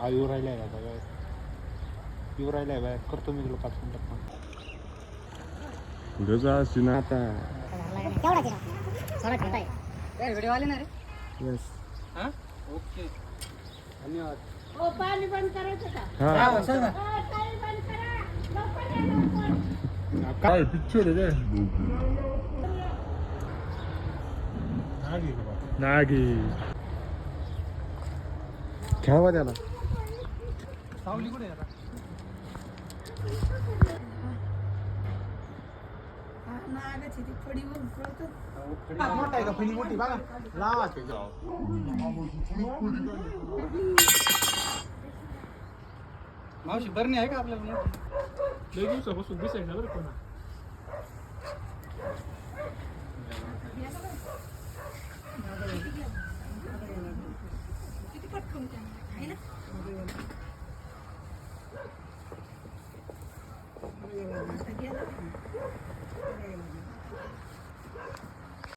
येऊ राहिला आहे आता काय येऊ राहिला आहे बाय करतो मी तुला 5 मिनिटात गजा सिना आता व्हिडिओ आले ना रे. यस हां ओके धन्यवाद. पाणी बंद करायचं का? हा सांग ना. पाणी बंद करा लवकर या, लवकर. काय पिक्चर आहे काय नागी खेळवा त्याला सावली कुठे आहे आता? मोठा आहे का फणी मोठी बघा लावा मावशी बरणी आहे का आपल्याला मोठी? लई दिवसापासून दिसायला बरं कोणा